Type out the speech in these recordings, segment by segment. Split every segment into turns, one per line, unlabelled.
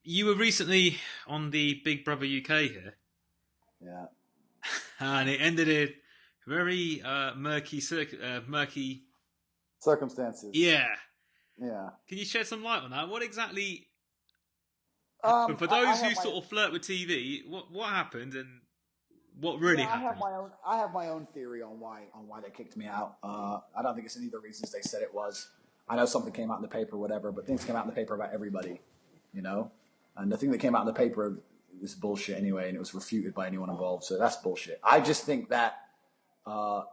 You were recently on the Big Brother UK here,
Yeah.
and it ended in very murky.
Circumstances.
Yeah,
Yeah.
can you shed some light on that? What exactly happened?
Um,
For
I, I
those who
have my
sort of flirt with TV, what happened and what
yeah,
really happened?
I have my own theory on why they kicked me out. I don't think it's any of the reasons they said it was. I know something came out in the paper, whatever, but things came out in the paper about everybody, you know. And the thing that came out in the paper is bullshit anyway, and it was refuted by anyone involved. So that's bullshit. I just think that uh,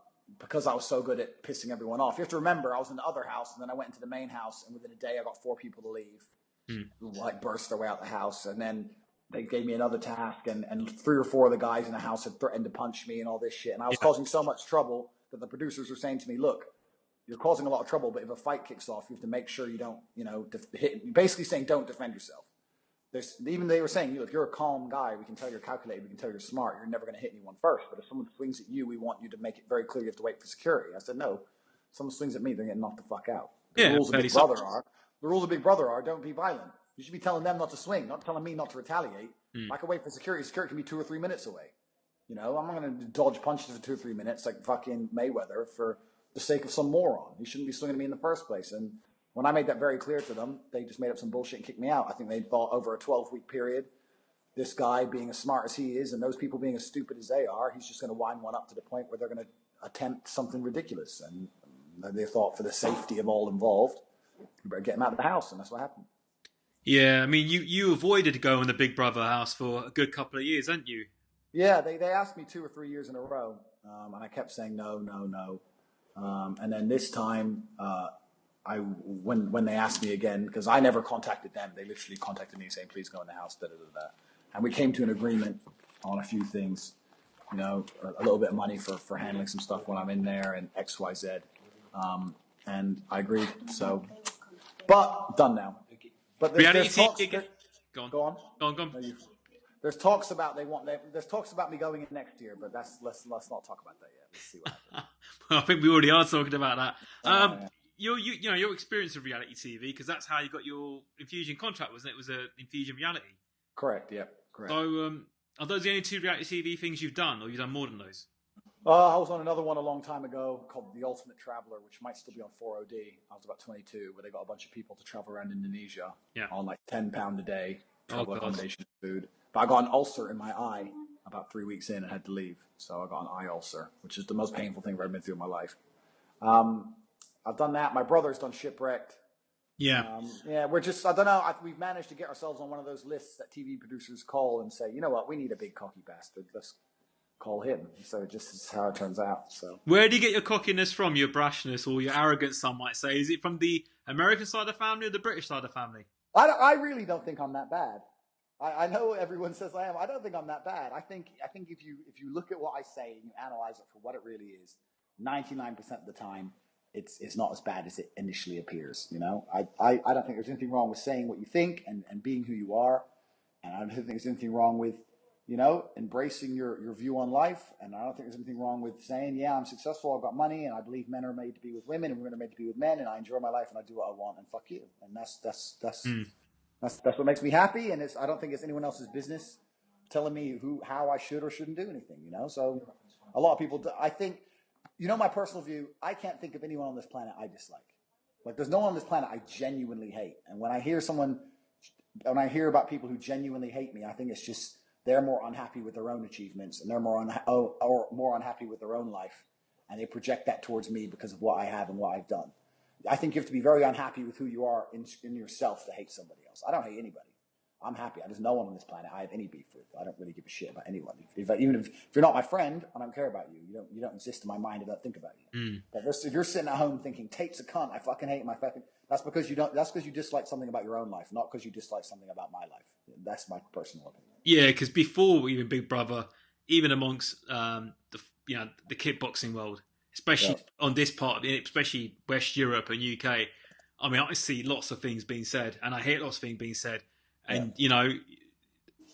because I was so good at pissing everyone off. You have to remember, I was in the other house, and then I went into the main house, and within a day, I got four people to leave,
Hmm.
who like burst their way out the house, and then they gave me another task, and three or four of the guys in the house had threatened to punch me and all this shit, and I was
Yeah,
causing so much trouble that the producers were saying to me, "Look, you're causing a lot of trouble, but if a fight kicks off, you have to make sure you don't, hit." Basically saying, "Don't defend yourself." Even they were saying, look, you're a calm guy. We can tell you're calculated. We can tell you're smart. You're never going to hit anyone first. But if someone swings at you, we want you to make it very clear you have to wait for security. I said, no. If someone swings at me, they're getting knocked the fuck out. The
yeah,
rules of
fairly
Big
so.
Brother are, don't be violent. You should be telling them not to swing, not telling me not to retaliate.
Hmm.
I can wait for security. Security can be 2 or 3 minutes away. I'm not going to dodge punches for 2 or 3 minutes like fucking Mayweather for the sake of some moron. He shouldn't be swinging at me in the first place. And when I made that very clear to them, they just made up some bullshit and kicked me out. I think they thought over a 12-week period, this guy being as smart as he is and those people being as stupid as they are, he's just going to wind one up to the point where they're going to attempt something ridiculous. And they thought for the safety of all involved, you better get him out of the house. And that's what happened.
Yeah. I mean, you avoided going to Big Brother house for a good couple of years, hadn't you?
Yeah, they asked me 2 or 3 years in a row, and I kept saying no, no, no. And then this time, when they asked me again, because I never contacted them, they literally contacted me saying, "Please go in the house." Da da da da. And we came to an agreement on a few things. A little bit of money for handling some stuff when I'm in there and X Y Z. And I agreed. So, but done now. But
Reality
there's talks.
TV. Go on,
Go on.
go on, go on.
No, there's talks about there's talks about me going in next year, but let's not talk about that yet. Let's see what happens.
Well, I think we already are talking about that.
Uh,
Your experience of reality TV, because that's how you got your Infusion contract, wasn't it? It was a Infusion reality.
Correct. Yep. Correct.
So, are those the only two reality TV things you've done, or you've done more than those?
I was on another one a long time ago called The Ultimate Traveler, which might still be on 4OD. I was about 22, where they got a bunch of people to travel around Indonesia
Yeah.
on like £10 a day,
Oh
travel
God.
accommodation, food. But I got an ulcer in my eye about 3 weeks in and had to leave. So I got an eye ulcer, which is the most painful thing I've ever been through in my life. Um, I've done that. My brother's done Shipwrecked.
Yeah.
Yeah, we're just, I don't know, we've managed to get ourselves on one of those lists that TV producers call and say, you know what, we need a big cocky bastard. Let's call him. So it just is how it turns out. So
Where do you get your cockiness from, your brashness, or your arrogance? Some might say. Is it from the American side of the family or the British side of the family?
I really don't think I'm that bad. I know everyone says I am. I don't think I'm that bad. I think if you look at what I say and you analyze it for what it really is, 99% of the time, it's not as bad as it initially appears. I don't think there's anything wrong with saying what you think and being who you are, and I don't think there's anything wrong with embracing your view on life, and I don't think there's anything wrong with saying, yeah, I'm successful, I've got money, and I believe men are made to be with women, and women are made to be with men, and I enjoy my life, and I do what I want, and fuck you, and
Hmm.
that's what makes me happy, and I don't think it's anyone else's business telling me how I should or shouldn't do anything. So a lot of people, I think, my personal view, I can't think of anyone on this planet I dislike. Like, there's no one on this planet I genuinely hate. And when I hear about people who genuinely hate me, I think it's just they're more unhappy with their own achievements and they're more unhappy with their own life, and they project that towards me because of what I have and what I've done. I think you have to be very unhappy with who you are in yourself to hate somebody else. I don't hate anybody. I'm happy. There's no one on this planet I have any beef with. I don't really give a shit about anyone. Even if you're not my friend, I don't care about you. You don't exist in my mind. I don't think about you.
Hmm.
But if you're sitting at home thinking Tate's a cunt, I fucking hate my fucking. That's because you don't. That's because you dislike something about your own life, not because you dislike something about my life. That's my personal opinion.
Yeah, because before even Big Brother, even amongst the kickboxing world,
Yeah.
especially on this part of it, especially West Europe and UK, I mean, I see lots of things being said, and I hear lots of things being said,
Yeah.
and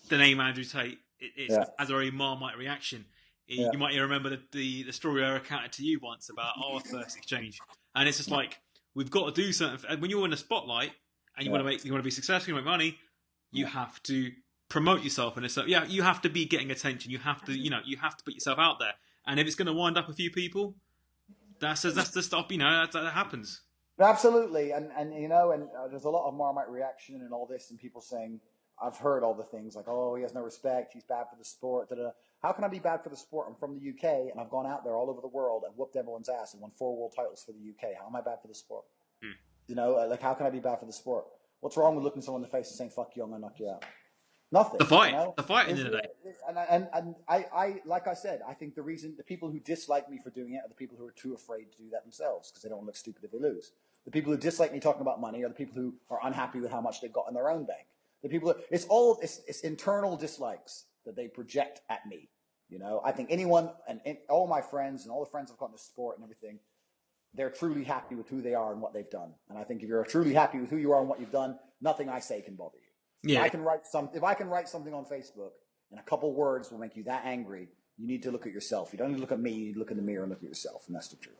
the name Andrew Tate, it
Yeah.
has a very Marmite reaction.
Yeah.
You might remember the story I recounted to you once about our first exchange, and it's just like we've got to do something. And when you're in the spotlight and you
Yeah.
want to be successful, you want money. you have to promote yourself, and so yeah, you have to be getting attention. You have to, you have to put yourself out there. And if it's going to wind up a few people, that's the stop. That happens.
Absolutely, and there's a lot of Marmite reaction and all this, and people saying, I've heard all the things like, oh, he has no respect, he's bad for the sport. Da, da, da. How can I be bad for the sport? I'm from the UK, and I've gone out there all over the world and whooped everyone's ass and won 4 world titles for the UK. How am I bad for the sport? Like, how can I be bad for the sport? What's wrong with looking someone in the face and saying, fuck you, I'm going to knock you out? Nothing.
The fight in the day.
And I, like I said, I think the people who dislike me for doing it are the people who are too afraid to do that themselves because they don't look stupid if they lose. The people who dislike me talking about money are the people who are unhappy with how much they've got in their own bank. The people, it's internal dislikes that they project at me. I think anyone and all my friends and all the friends I've got in the sport and everything, they're truly happy with who they are and what they've done. And I think if you're truly happy with who you are and what you've done, nothing I say can bother you.
Yeah.
If I can write something on Facebook and a couple words will make you that angry, you need to look at yourself. You don't need to look at me. You need to look in the mirror and look at yourself, and that's the truth.